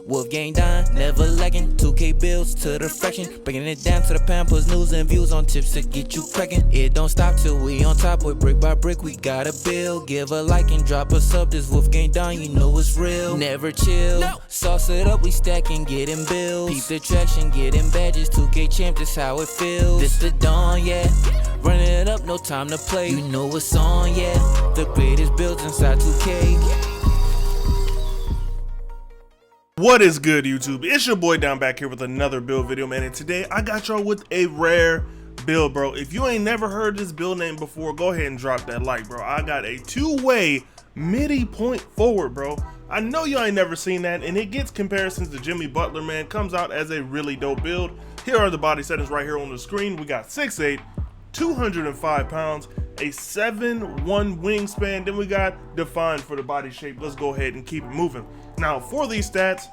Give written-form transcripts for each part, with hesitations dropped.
WolfGxngDon, never lacking. 2K bills to the fraction, breaking it down to the pound, puts news and views on tips to get you cracking. It don't stop till we on top, boy, brick by brick, we gotta build. Give a like and drop a sub, this WolfGxngDon, you know it's real. Never chill, sauce it up, we stacking, getting bills. Peep the traction, getting badges, 2K champ, this how it feels. This the dawn, yeah, running it up, no time to play. You know what's on, yeah, the greatest builds inside 2K. What is good, YouTube? It's your boy Don back here with another build video, man, and today I got y'all with a rare build, bro. If you ain't never heard this build name before, go ahead and drop that like, bro. I got a two-way MIDDY point forward, bro. I know y'all ain't never seen that, and it gets comparisons to Jimmy Butler, man. Comes out as a really dope build. Here are the body settings right here on the screen. We got 6'8", 205 pounds, a 7'1" wingspan. Then we got defined for the body shape. Let's go ahead and keep it moving. Now for these stats,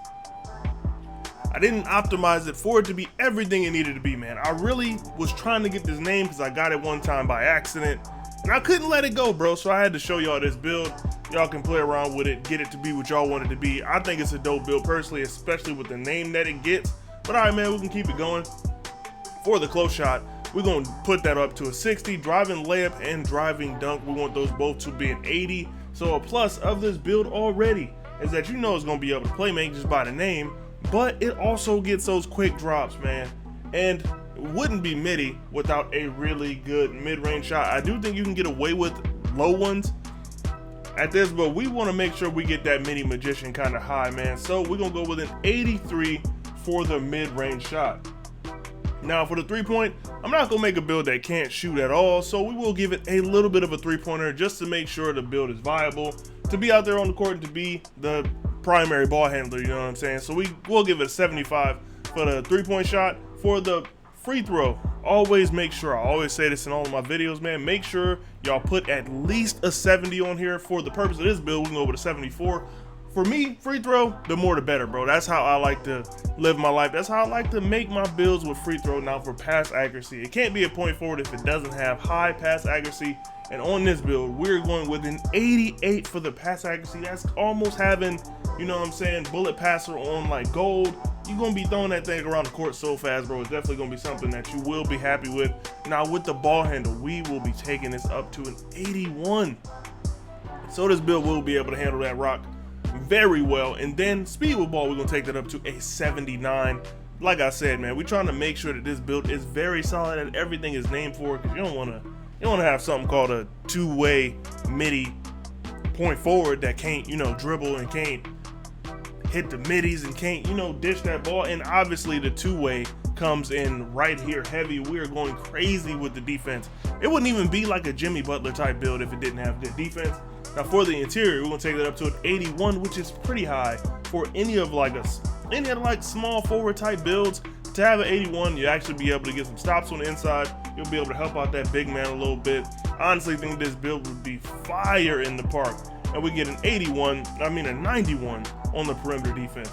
I didn't optimize it for it to be everything it needed to be, man. I really was trying to get this name because I got it one time by accident and I couldn't let it go, bro. So I had to show y'all this build. Y'all can play around with it, get it to be what y'all want it to be. I think it's a dope build personally, especially with the name that it gets. But all right, man, we can keep it going. For the close shot, we're going to put that up to a 60. Driving layup and driving dunk, we want those both to be an 80. So a plus of this build already is that you know it's going to be able to play make just by the name, but it also gets those quick drops, man. And it wouldn't be MIDDY without a really good mid-range shot. I do think you can get away with low ones at this, but we want to make sure we get that mini magician kind of high, man. So we're going to go with an 83 for the mid-range shot. Now for the three-point, I'm not going to make a build that can't shoot at all, so we will give it a little bit of a three-pointer just to make sure the build is viable, to be out there on the court and to be the primary ball handler, you know what I'm saying? So we will give it a 75 for the three-point shot. For the free throw, always make sure, I always say this in all of my videos, man, make sure y'all put at least a 70 on here. For the purpose of this build, we can go with a 74. For me, free throw, the more the better, bro. That's how I like to live my life. That's how I like to make my builds with free throw. Now for pass accuracy, it can't be a point forward if it doesn't have high pass accuracy. And on this build, we're going with an 88 for the pass accuracy. That's almost having, you know what I'm saying, bullet passer on like gold. You're gonna be throwing that thing around the court so fast, bro. It's definitely gonna be something that you will be happy with. Now with the ball handle, we will be taking this up to an 81. So this build will be able to handle that rock very well. And then speed with ball, we're gonna take that up to a 79. Like I said, man, we're trying to make sure that this build is very solid and everything is named for it, because you don't want to have something called a two-way MIDDY point forward that can't, you know, dribble and can't hit the middies and can't, you know, dish that ball. And obviously the two-way comes in right here heavy. We're going crazy with the defense. It wouldn't even be like a Jimmy Butler type build if it didn't have the defense. Now for the interior, we're gonna take that up to an 81, which is pretty high for any of like any other like small forward type builds. To have an 81, you actually be able to get some stops on the inside. You'll be able to help out that big man a little bit. I honestly think this build would be fire in the park. And we get an 91 on the perimeter defense.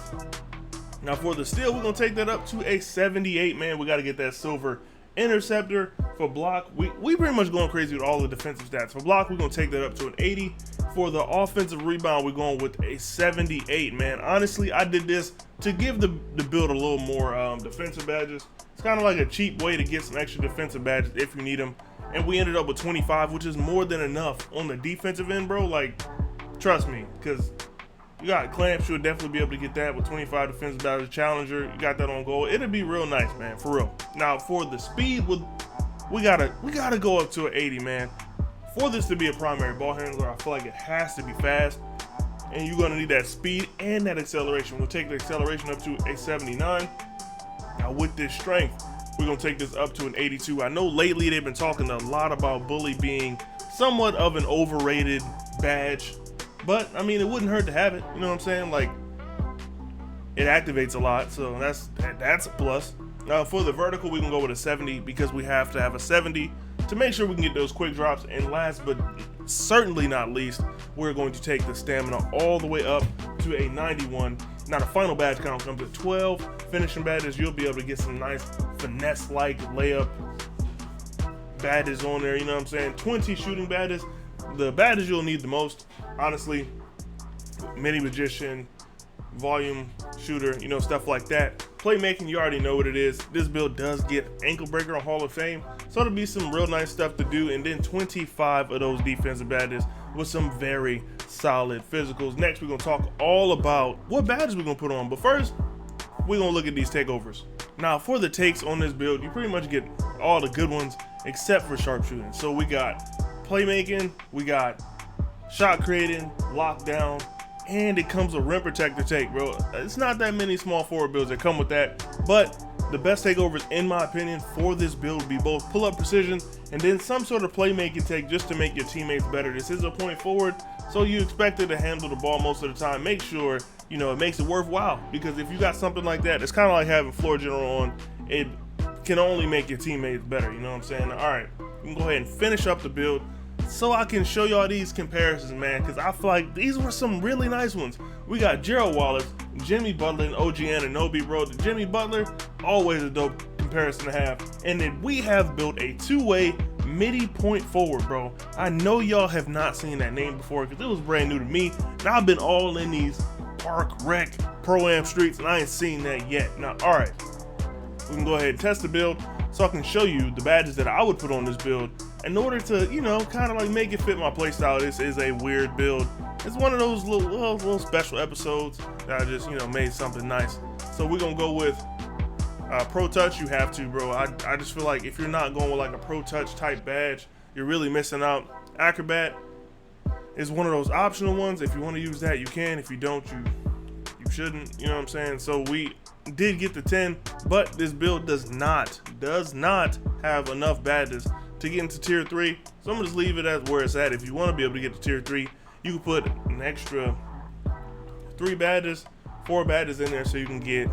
Now for the steal, we're gonna take that up to a 78, man. We gotta get that silver interceptor. For block, we pretty much going crazy with all the defensive stats. For block, we're gonna take that up to an 80. For the offensive rebound, we're going with a 78, man. Honestly, I did this to give the build a little more defensive badges. It's kind of like a cheap way to get some extra defensive badges if you need them. And we ended up with 25, which is more than enough on the defensive end, bro. Like, trust me, because you got clamps, you'll definitely be able to get that with 25 defensive badges. Challenger, you got that on goal. It'll be real nice, man, for real. Now for the speed, we gotta go up to an 80, man. For this to be a primary ball handler, I feel like it has to be fast, and you're gonna need that speed and that acceleration. We'll take the acceleration up to a 79. Now with this strength, we're gonna take this up to an 82. I know lately they've been talking a lot about bully being somewhat of an overrated badge, but I mean, it wouldn't hurt to have it. You know what I'm saying? Like, it activates a lot, so that's a plus. Now for the vertical, we can go with a 70 because we have to have a 70 to make sure we can get those quick drops. And last but certainly not least, we're going to take the stamina all the way up to a 91. Now the final badge count comes at 12 finishing badges. You'll be able to get some nice finesse-like layup badges on there, you know what I'm saying? 20 shooting badges. The badges you'll need the most, honestly, Mini Magician, Volume shooter, you know, stuff like that. Playmaking, you already know what it is. This build does get ankle breaker on Hall of Fame, so it'll be some real nice stuff to do. And then 25 of those defensive badges with some very solid physicals. Next, we're gonna talk all about what badges we're gonna put on. But first, we're gonna look at these takeovers. Now, for the takes on this build, you pretty much get all the good ones except for sharpshooting. So we got playmaking, we got shot creating, lockdown, and it comes a rim protector take, bro. It's not that many small forward builds that come with that, but the best takeovers, in my opinion, for this build would be both pull-up precision and then some sort of playmaking take just to make your teammates better. This is a point forward, so you expect it to handle the ball most of the time. Make sure, you know, it makes it worthwhile, because if you got something like that, it's kind of like having floor general on. It can only make your teammates better, you know what I'm saying? All right, we can go ahead and finish up the build so I can show y'all these comparisons, man, because I feel like these were some really nice ones. We got Gerald Wallace, Jimmy Butler, and OG Anunoby, bro. The Jimmy Butler, always a dope comparison to have. And then we have built a two-way MIDDY point forward, bro. I know y'all have not seen that name before because it was brand new to me. Now I've been all in these park, rec, pro-am streets, and I ain't seen that yet. Now, all right, we can go ahead and test the build so I can show you the badges that I would put on this build in order to, you know, kind of like make it fit my playstyle. This is a weird build. It's one of those little special episodes that I just, you know, made something nice. So we're gonna go with Pro Touch. You have to, bro. I just feel like if you're not going with like a Pro Touch type badge, you're really missing out. Acrobat is one of those optional ones. If you want to use that, you can. If you don't, you shouldn't. You know what I'm saying? So we did get the 10, but this build does not have enough badges to get into tier 3. So I'm gonna just leave it at where it's at. If you want to be able to get to tier 3, you can put an extra 4 badges in there so you can get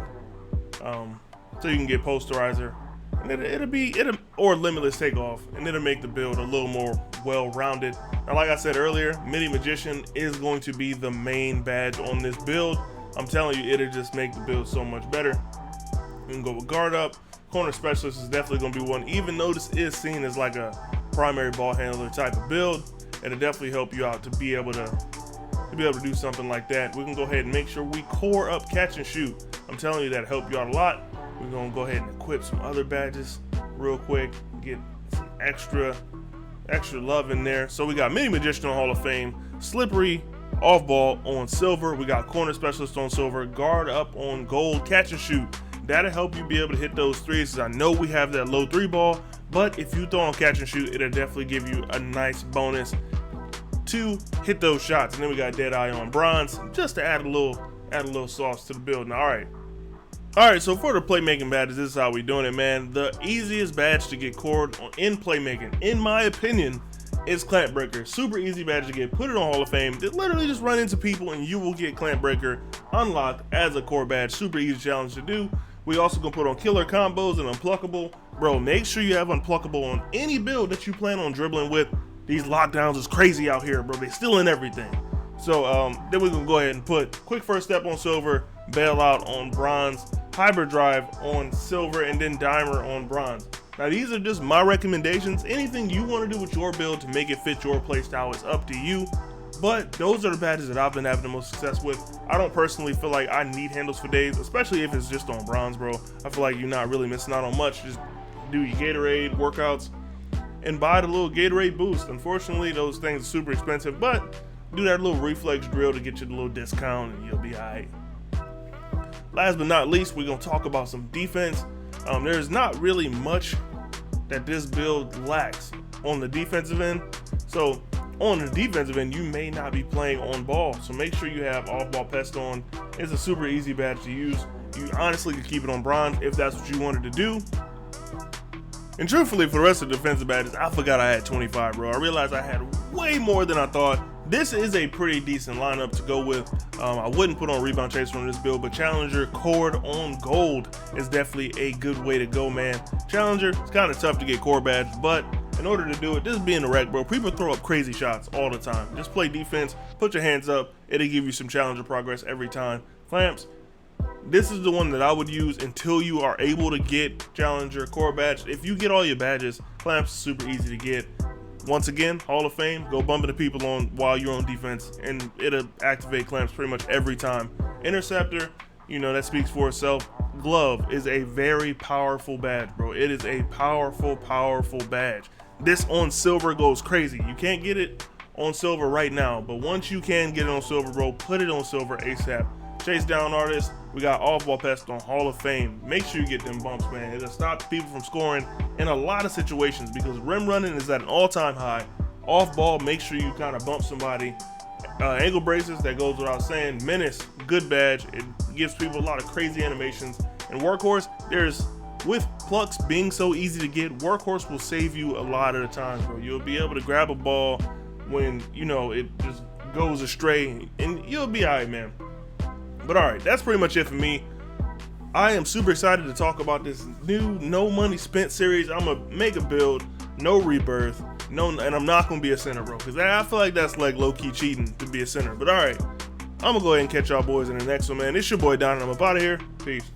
posterizer, and it'll or limitless takeoff, and it'll make the build a little more well-rounded. Now, like I said earlier, MIDDY Magician is going to be the main badge on this build. I'm telling you, it'll just make the build so much better. We can go with guard up. Corner specialist is definitely going to be one, even though this is seen as like a primary ball handler type of build. It'll definitely help you out to be able to do something like that. We can go ahead and make sure we core up catch and shoot. I'm telling you, that'll help you out a lot. We're gonna go ahead and equip some other badges real quick, get some extra love in there. So we got MIDDY Magician on Hall of Fame, slippery off ball on silver. We got corner specialist on silver, guard up on gold, catch and shoot. That'll help you be able to hit those threes. I know we have that low 3 ball, but if you throw on catch and shoot, it'll definitely give you a nice bonus to hit those shots. And then we got dead eye on bronze, just to add a little sauce to the build. Now, all right, so for the playmaking badges, this is how we doing it, man. The easiest badge to get cored in playmaking, in my opinion, is Clamp Breaker. Super easy badge to get. Put it on Hall of Fame. Literally just run into people and you will get Clamp Breaker unlocked as a core badge. Super easy challenge to do. We also gonna put on killer combos and unpluckable. Bro, make sure you have unpluckable on any build that you plan on dribbling with. These lockdowns is crazy out here, bro. They still in everything. So then we're gonna go ahead and put quick first step on silver, bailout on bronze, hybrid drive on silver, and then dimer on bronze. Now these are just my recommendations. Anything you want to do with your build to make it fit your playstyle is up to you. But those are the badges that I've been having the most success with. I don't personally feel like I need handles for days, especially if it's just on bronze, bro. I feel like you're not really missing out on much. Just do your Gatorade workouts and buy the little Gatorade boost. Unfortunately, those things are super expensive, but do that little reflex drill to get you the little discount and you'll be all right. Last but not least, we're gonna talk about some defense. There's not really much that this build lacks on the defensive end. So on the defensive end, you may not be playing on ball, so make sure you have off ball pest on. It's a super easy badge to use. You honestly could keep it on bronze if that's what you wanted to do. And truthfully, for the rest of the defensive badges, I forgot I had 25, bro. I realized I had way more than I thought. This is a pretty decent lineup to go with. I wouldn't put on rebound chaser on this build, but Challenger cord on gold is definitely a good way to go, man. Challenger, it's kind of tough to get core badge, but in order to do it, just be in the wreck, bro. People throw up crazy shots all the time. Just play defense, put your hands up. It'll give you some Challenger progress every time. Clamps, this is the one that I would use until you are able to get Challenger core badge. If you get all your badges, Clamps is super easy to get. Once again, Hall of Fame, go bumping the people on while you're on defense, and it'll activate Clamps pretty much every time. Interceptor, you know, that speaks for itself. Glove is a very powerful badge, bro. It is a powerful badge. This on silver goes crazy. You can't get it on silver right now, but once you can get it on silver, bro, put it on silver ASAP. Chase down artists, we got off-ball pest on Hall of Fame. Make sure you get them bumps, man. It'll stop people from scoring in a lot of situations because rim running is at an all-time high. Off ball, make sure you kind of bump somebody. Ankle braces, that goes without saying. Menace, good badge. It gives people a lot of crazy animations. And Workhorse, with plucks being so easy to get, Workhorse will save you a lot of the times, bro. You'll be able to grab a ball when, you know, it just goes astray, and you'll be all right, man. But all right, that's pretty much it for me. I am super excited to talk about this new No Money Spent series. I'm gonna make a build, no rebirth, and I'm not gonna be a center, bro, because I feel like that's like low-key cheating to be a center. But all right, I'm gonna go ahead and catch y'all boys in the next one, man. It's your boy Don, and I'm up out of here. Peace.